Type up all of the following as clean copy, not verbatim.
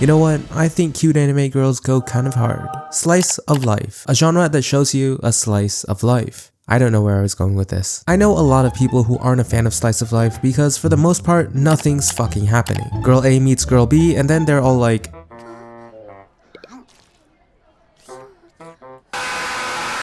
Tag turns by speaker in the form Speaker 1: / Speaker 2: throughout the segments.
Speaker 1: You know what? I think cute anime girls go kind of hard. Slice of life. A genre that shows you a slice of life. I don't know where I was going with this. I know a lot of people who aren't a fan of slice of life because for the most part, nothing's fucking happening. Girl A meets girl B and then they're all like,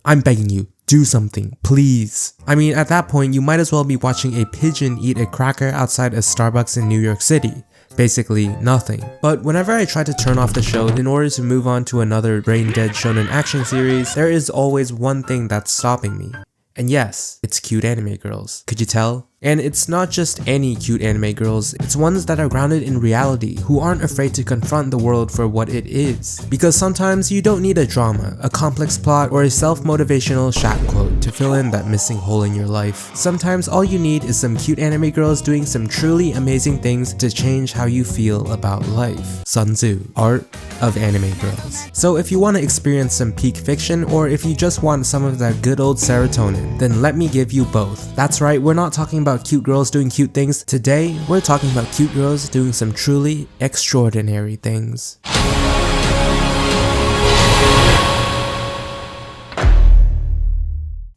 Speaker 1: I'm begging you, do something, please. I mean, at that point, you might as well be watching a pigeon eat a cracker outside a Starbucks in New York City. Basically nothing. But whenever I try to turn off the show in order to move on to another brain-dead shonen action series, there is always one thing that's stopping me. And yes, it's cute anime girls. Could you tell? And it's not just any cute anime girls, it's ones that are grounded in reality, who aren't afraid to confront the world for what it is. Because sometimes you don't need a drama, a complex plot, or a self-motivational shat quote to fill in that missing hole in your life. Sometimes all you need is some cute anime girls doing some truly amazing things to change how you feel about life. Sun Tzu, Art of Anime Girls. So if you want to experience some peak fiction, or if you just want some of that good old serotonin, then let me give you both. That's right, we're not talking about cute girls doing cute things. Today, we're talking about cute girls doing some truly extraordinary things.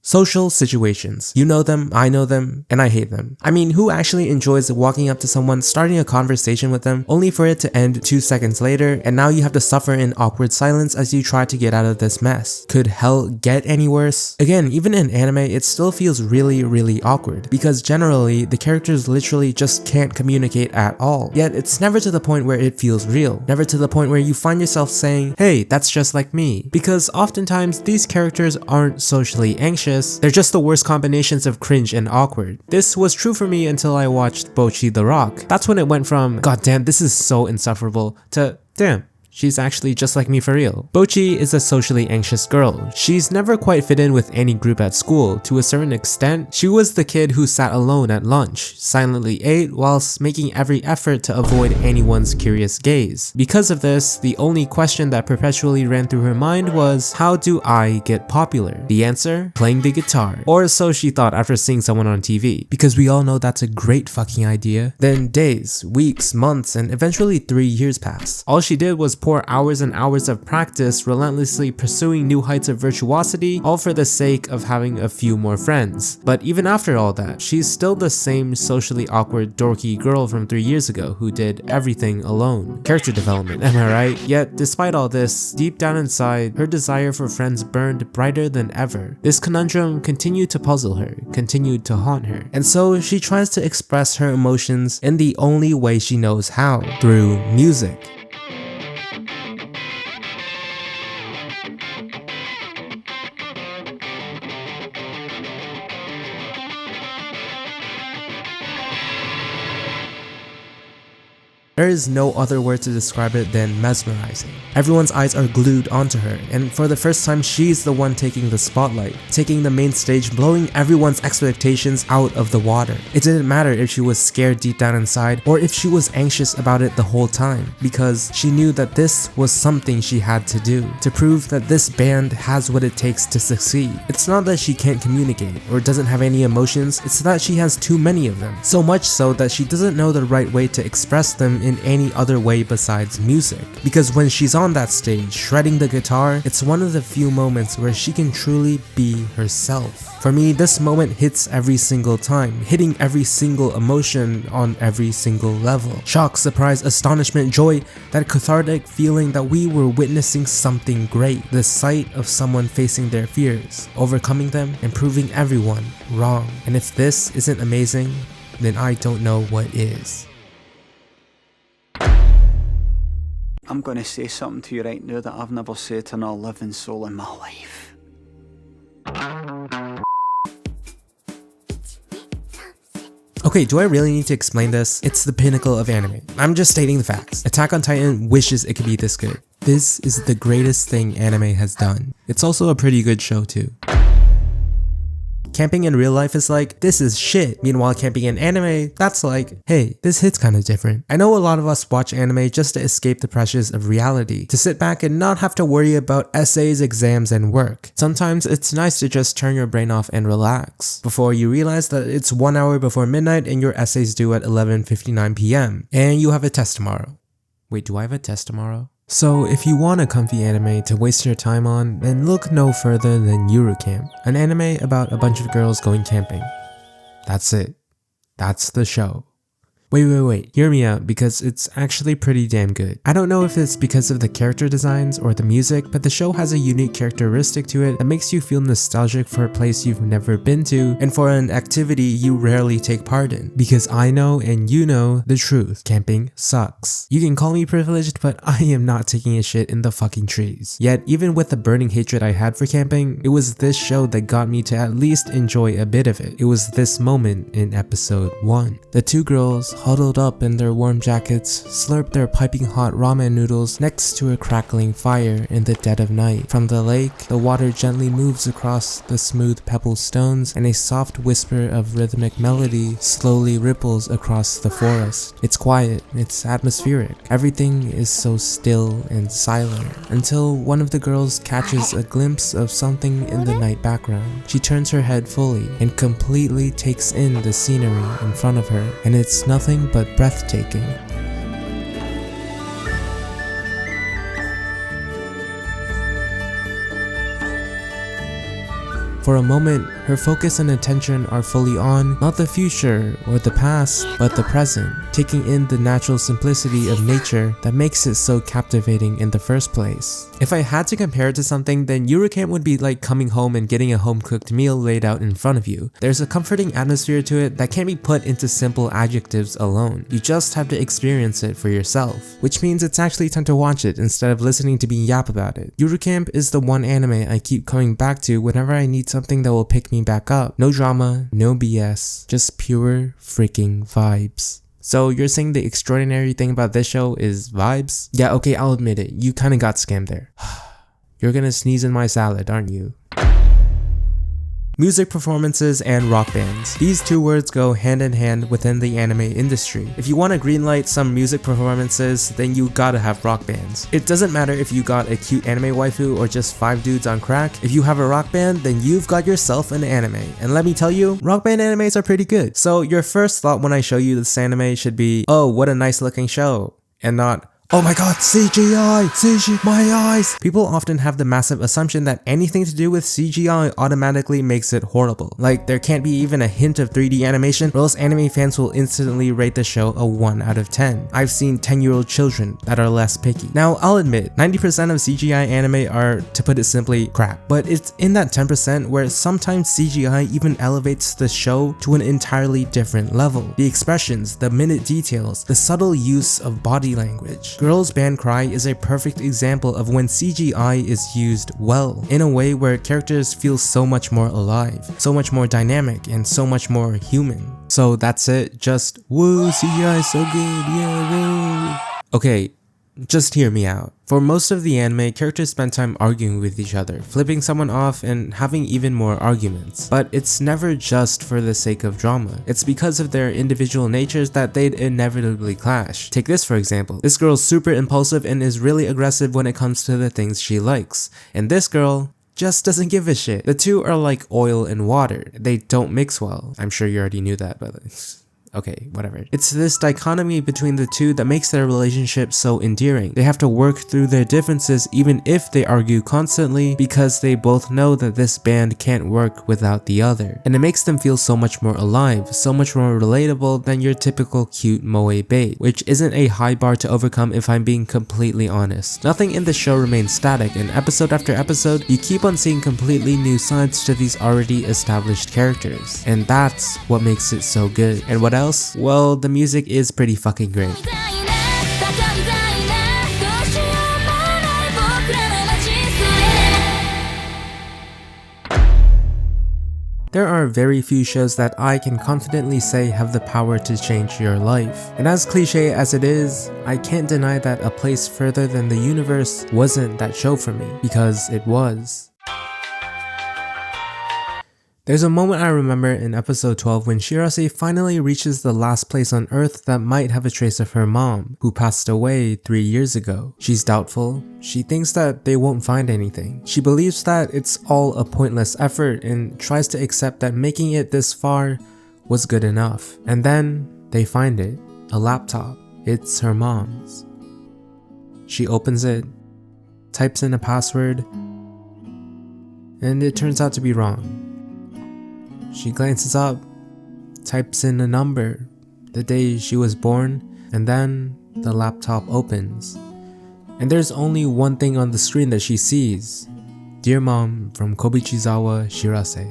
Speaker 1: Social situations. You know them, I know them, and I hate them. I mean, who actually enjoys walking up to someone, starting a conversation with them, only for it to end 2 seconds later, and now you have to suffer in awkward silence as you try to get out of this mess? Could hell get any worse? Again, even in anime, it still feels really awkward, because generally, the characters literally just can't communicate at all. Yet, it's never to the point where it feels real. Never to the point where you find yourself saying, hey, that's just like me. Because oftentimes, these characters aren't socially anxious, they're just the worst combinations of cringe and awkward. This was true for me until I watched Bocchi The Rock. That's when it went from, god damn, this is so insufferable, to, damn, she's actually just like me for real. Bocchi is a socially anxious girl. She's never quite fit in with any group at school. To a certain extent, she was the kid who sat alone at lunch, silently ate whilst making every effort to avoid anyone's curious gaze. Because of this, the only question that perpetually ran through her mind was, how do I get popular? The answer? Playing the guitar. Or so she thought after seeing someone on TV. Because we all know that's a great fucking idea. Then days, weeks, months, and eventually 3 years passed. All she did was pour hours and hours of practice, relentlessly pursuing new heights of virtuosity, all for the sake of having a few more friends. But even after all that, she's still the same socially awkward, dorky girl from 3 years ago who did everything alone. Character development, am I right? Yet, despite all this, deep down inside, her desire for friends burned brighter than ever. This conundrum continued to puzzle her, continued to haunt her. And so, she tries to express her emotions in the only way she knows how, through music. There is no other word to describe it than mesmerizing. Everyone's eyes are glued onto her, and for the first time she's the one taking the spotlight, taking the main stage, blowing everyone's expectations out of the water. It didn't matter if she was scared deep down inside, or if she was anxious about it the whole time, because she knew that this was something she had to do, to prove that this band has what it takes to succeed. It's not that she can't communicate, or doesn't have any emotions, it's that she has too many of them. So much so that she doesn't know the right way to express them in any other way besides music. Because when she's on that stage, shredding the guitar, it's one of the few moments where she can truly be herself. For me, this moment hits every single time, hitting every single emotion on every single level. Shock, surprise, astonishment, joy, that cathartic feeling that we were witnessing something great. The sight of someone facing their fears, overcoming them, and proving everyone wrong. And if this isn't amazing, then I don't know what is.
Speaker 2: I'm gonna say something to you right now that I've never said to another living soul in my life.
Speaker 1: Okay, do I really need to explain this? It's the pinnacle of anime. I'm just stating the facts. Attack on Titan wishes it could be this good. This is the greatest thing anime has done. It's also a pretty good show too. Camping in real life is like, this is shit. Meanwhile, camping in anime, that's like, hey, this hit's kind of different. I know a lot of us watch anime just to escape the pressures of reality, to sit back and not have to worry about essays, exams, and work. Sometimes it's nice to just turn your brain off and relax, before you realize that it's 1 hour before midnight and your essay's due at 11:59 p.m. and you have a test tomorrow. Wait, do I have a test tomorrow? So if you want a comfy anime to waste your time on, then look no further than Yuru Camp, an anime about a bunch of girls going camping. That's it. That's the show. Wait, hear me out because it's actually pretty damn good. I don't know if it's because of the character designs or the music, but the show has a unique characteristic to it that makes you feel nostalgic for a place you've never been to and for an activity you rarely take part in. Because I know and you know the truth, camping sucks. You can call me privileged, but I am not taking a shit in the fucking trees. Yet even with the burning hatred I had for camping, it was this show that got me to at least enjoy a bit of it. It was this moment in episode 1. The two girls huddled up in their warm jackets, slurped their piping hot ramen noodles next to a crackling fire in the dead of night. From the lake, the water gently moves across the smooth pebble stones and a soft whisper of rhythmic melody slowly ripples across the forest. It's quiet, it's atmospheric. Everything is so still and silent until one of the girls catches a glimpse of something in the night background. She turns her head fully and completely takes in the scenery in front of her, and it's nothing but breathtaking. For a moment, her focus and attention are fully on not the future or the past, but the present, taking in the natural simplicity of nature that makes it so captivating in the first place. If I had to compare it to something, then Yuru Camp would be like coming home and getting a home-cooked meal laid out in front of you. There's a comforting atmosphere to it that can't be put into simple adjectives alone. You just have to experience it for yourself, which means it's actually time to watch it instead of listening to me yap about it. Yuru Camp is the one anime I keep coming back to whenever I need something that will pick me back up. No drama, no BS, just pure freaking vibes. So you're saying the extraordinary thing about this show is vibes? Yeah, okay, I'll admit it. You kinda got scammed there. You're gonna sneeze in my salad, aren't you? Music performances and rock bands. These two words go hand in hand within the anime industry. If you want to greenlight some music performances, then you gotta have rock bands. It doesn't matter if you got a cute anime waifu or just 5 dudes on crack. If you have a rock band, then you've got yourself an anime. And let me tell you, rock band animes are pretty good. So your first thought when I show you this anime should be, oh, what a nice looking show. And not, oh my god, CGI, my eyes. People often have the massive assumption that anything to do with CGI automatically makes it horrible. Like there can't be even a hint of 3D animation, or else anime fans will instantly rate the show a 1 out of 10. I've seen 10-year-old children that are less picky. Now I'll admit, 90% of CGI anime are, to put it simply, crap. But it's in that 10% where sometimes CGI even elevates the show to an entirely different level. The expressions, the minute details, the subtle use of body language. Girls Band Cry is a perfect example of when CGI is used well, in a way where characters feel so much more alive, so much more dynamic, and so much more human. So that's it, just woo, CGI is so good, yeah, woo. Okay, just hear me out. For most of the anime, characters spend time arguing with each other, flipping someone off and having even more arguments. But it's never just for the sake of drama. It's because of their individual natures that they'd inevitably clash. Take this for example. This girl's super impulsive and is really aggressive when it comes to the things she likes. And this girl just doesn't give a shit. The two are like oil and water. They don't mix well. I'm sure you already knew that, but okay, whatever. It's this dichotomy between the two that makes their relationship so endearing. They have to work through their differences even if they argue constantly because they both know that this band can't work without the other. And it makes them feel so much more alive, so much more relatable than your typical cute moe bait, which isn't a high bar to overcome if I'm being completely honest. Nothing in the show remains static, and episode after episode, you keep on seeing completely new sides to these already established characters. And that's what makes it so good. And what else? Well, the music is pretty fucking great. There are very few shows that I can confidently say have the power to change your life. And as cliche as it is, I can't deny that A Place Further Than the Universe wasn't that show for me, because it was. There's a moment I remember in episode 12 when Shirase finally reaches the last place on Earth that might have a trace of her mom, who passed away 3 years ago. She's doubtful. She thinks that they won't find anything. She believes that it's all a pointless effort and tries to accept that making it this far was good enough. And then they find it. A laptop. It's her mom's. She opens it, types in a password, and it turns out to be wrong. She glances up, types in a number, the day she was born, and then the laptop opens. And there's only one thing on the screen that she sees. Dear Mom from Kobichizawa Shirase.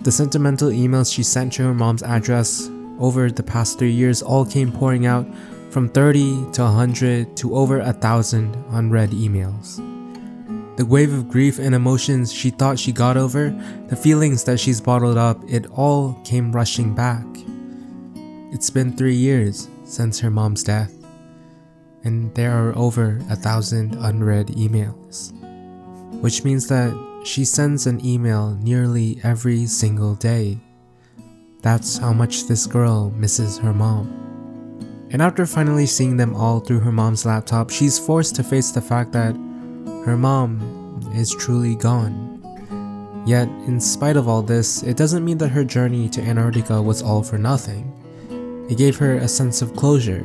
Speaker 1: The sentimental emails she sent to her mom's address over the past 3 years all came pouring out, from 30 to 100 to over 1,000 unread emails. The wave of grief and emotions she thought she got over, the feelings that she's bottled up, it all came rushing back. It's been 3 years since her mom's death, and there are over 1,000 unread emails, which means that she sends an email nearly every single day. That's how much this girl misses her mom. And after finally seeing them all through her mom's laptop, she's forced to face the fact that her mom is truly gone. Yet, in spite of all this, it doesn't mean that her journey to Antarctica was all for nothing. It gave her a sense of closure.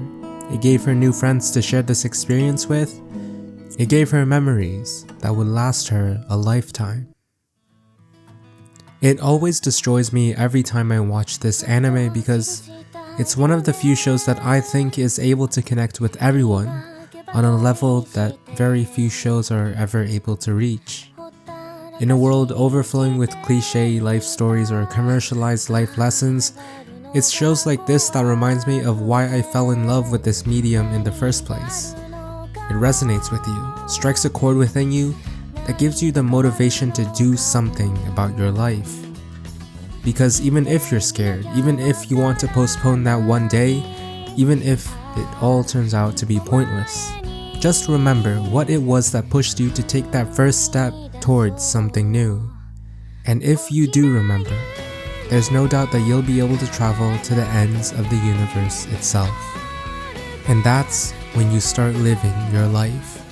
Speaker 1: It gave her new friends to share this experience with. It gave her memories that would last her a lifetime. It always destroys me every time I watch this anime because it's one of the few shows that I think is able to connect with everyone on a level that very few shows are ever able to reach. In a world overflowing with cliché life stories or commercialized life lessons, it's shows like this that reminds me of why I fell in love with this medium in the first place. It resonates with you, strikes a chord within you that gives you the motivation to do something about your life. Because even if you're scared, even if you want to postpone that one day, even if it all turns out to be pointless, just remember what it was that pushed you to take that first step towards something new. And if you do remember, there's no doubt that you'll be able to travel to the ends of the universe itself. And that's when you start living your life.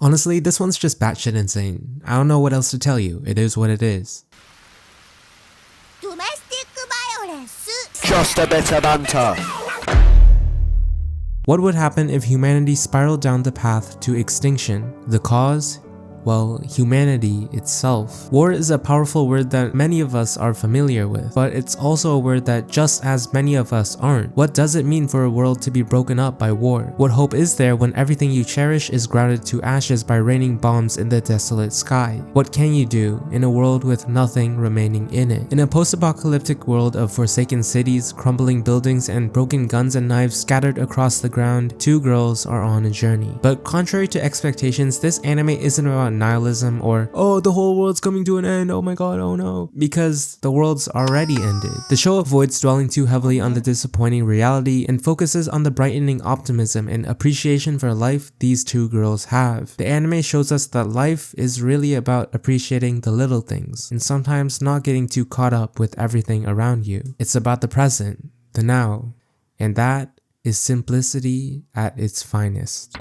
Speaker 1: Honestly, this one's just batshit insane. I don't know what else to tell you. It is what it is.
Speaker 2: Just a bit of banter.
Speaker 1: What would happen if humanity spiraled down the path to extinction? The cause? Well, humanity itself. War is a powerful word that many of us are familiar with, but it's also a word that just as many of us aren't. What does it mean for a world to be broken up by war? What hope is there when everything you cherish is grounded to ashes by raining bombs in the desolate sky? What can you do in a world with nothing remaining in it? In a post-apocalyptic world of forsaken cities, crumbling buildings, and broken guns and knives scattered across the ground, two girls are on a journey. But contrary to expectations, this anime isn't about nihilism or, oh, the whole world's coming to an end, oh my god, oh no, because the world's already ended. The show avoids dwelling too heavily on the disappointing reality and focuses on the brightening optimism and appreciation for life these two girls have. The anime shows us that life is really about appreciating the little things and sometimes not getting too caught up with everything around you. It's about the present, the now, and that is simplicity at its finest.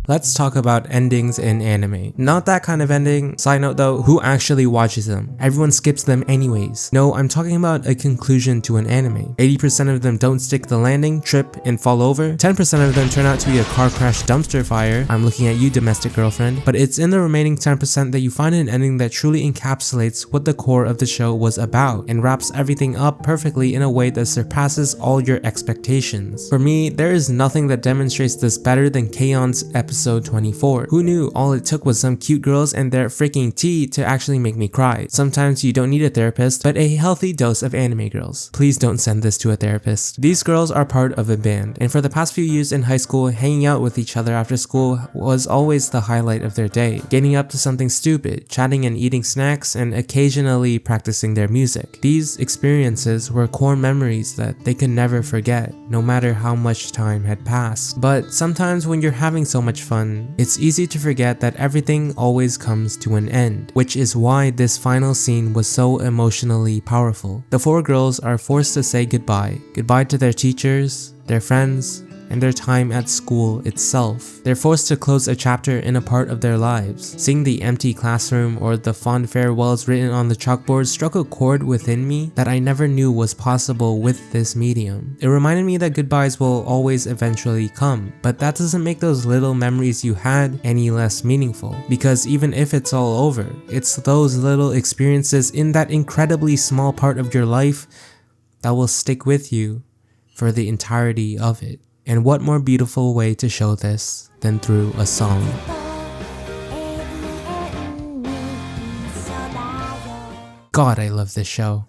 Speaker 1: Let's talk about endings in anime. Not that kind of ending. Side note though, who actually watches them? Everyone skips them anyways. No, I'm talking about a conclusion to an anime. 80% of them don't stick the landing, trip, and fall over. 10% of them turn out to be a car crash dumpster fire. I'm looking at you, domestic girlfriend. But it's in the remaining 10% that you find an ending that truly encapsulates what the core of the show was about and wraps everything up perfectly in a way that surpasses all your expectations. For me, there is nothing that demonstrates this better than K-on's episode 24. Who knew all it took was some cute girls and their freaking tea to actually make me cry? Sometimes you don't need a therapist, but a healthy dose of anime girls. Please don't send this to a therapist. These girls are part of a band, and for the past few years in high school, hanging out with each other after school was always the highlight of their day. Getting up to something stupid, chatting and eating snacks, and occasionally practicing their music. These experiences were core memories that they could never forget, no matter how much time had passed. But sometimes when you're having so much fun, it's easy to forget that everything always comes to an end, which is why this final scene was so emotionally powerful. The four girls are forced to say goodbye. Goodbye to their teachers, their friends, and their time at school itself. They're forced to close a chapter in a part of their lives. Seeing the empty classroom or the fond farewells written on the chalkboard struck a chord within me that I never knew was possible with this medium. It reminded me that goodbyes will always eventually come, but that doesn't make those little memories you had any less meaningful, because even if it's all over, it's those little experiences in that incredibly small part of your life that will stick with you for the entirety of it. And what more beautiful way to show this than through a song? God, I love this show.